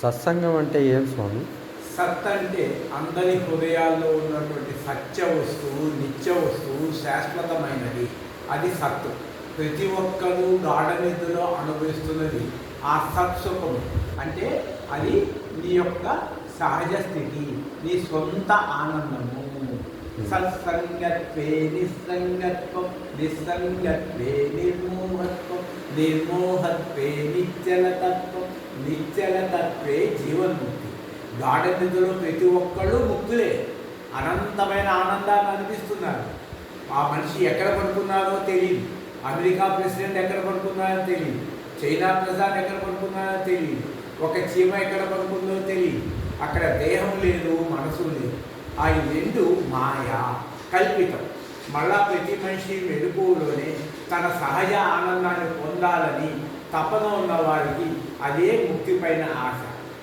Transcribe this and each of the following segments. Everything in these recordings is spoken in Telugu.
సత్సంగం అంటే ఏం స్వామి? సత్ అంటే అందరి హృదయాల్లో ఉన్నటువంటి సత్య వస్తువు, నిత్య వస్తువు, శాశ్వతమైనది. అది సత్తు. ప్రతి ఒక్కరూ గాఢ నిద్రలో అనుభవిస్తున్నది ఆ సత్సుఖము. అంటే అది నీ యొక్క సహజ స్థితి, నీ సొంత ఆనందము. సత్సంగత్వే నిస్సంగత్వం, నిస్సంగత్వే నిర్మోహత్వం, నిర్మోహత్వే నిశ్చలతత్వం, నిశ్చలతత్వే జీవన్ముక్తి. గాఢ నిద్రలో ప్రతి ఒక్కళ్ళు ముక్తులే, అనంతమైన ఆనందాన్ని అనిపిస్తున్నారు. ఆ మనిషి ఎక్కడ పడుకున్నారో తెలియదు, అమెరికా ప్రెసిడెంట్ ఎక్కడ పడుకున్నారో తెలియదు, చైనా ప్రధాని ఎక్కడ పడుకున్నారో తెలియదు, ఒక చీమ ఎక్కడ పడుకుందో తెలియదు. అక్కడ దేహం లేదు, మనసు లేదు. ఆ రెండు మాయా, కల్పితం. మళ్ళా ప్రతి మనిషి మెలకువలోనే తన సహజ ఆనందాన్ని పొందాలని తపన ఉన్న వారికి అదే ముక్తి పైన ఆశ.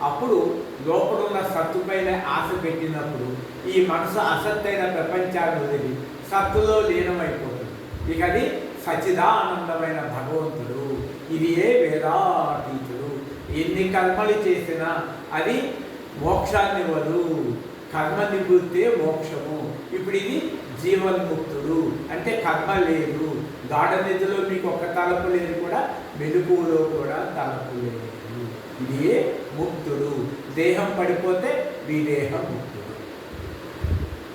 అప్పుడు లోపడున్న సత్తుపైన ఆశ పెట్టినప్పుడు ఈ మనసు అసత్తైన ప్రపంచాన్ని వదిలి సత్తులో లీనమైపోతుంది. ఇక అది సచ్చిదానందమైన భగవంతుడు. ఇది ఏ వేదాతీతుడు. ఎన్ని కర్మలు చేసినా అది మోక్షాన్ని ఇవ్వదు. కర్మ నివృత్తే మోక్షము. ఇప్పుడు ఇది జీవన్ముక్తుడు అంటే కర్మ లేదు. గాఢ నిధిలో మీకు ఒక తలపు లేదు, కూడా మెలకువలో కూడా తలపు లేదు. ఇది ఏ ముక్తుడు. దేహం పడిపోతే విదేహం ముక్తుడు.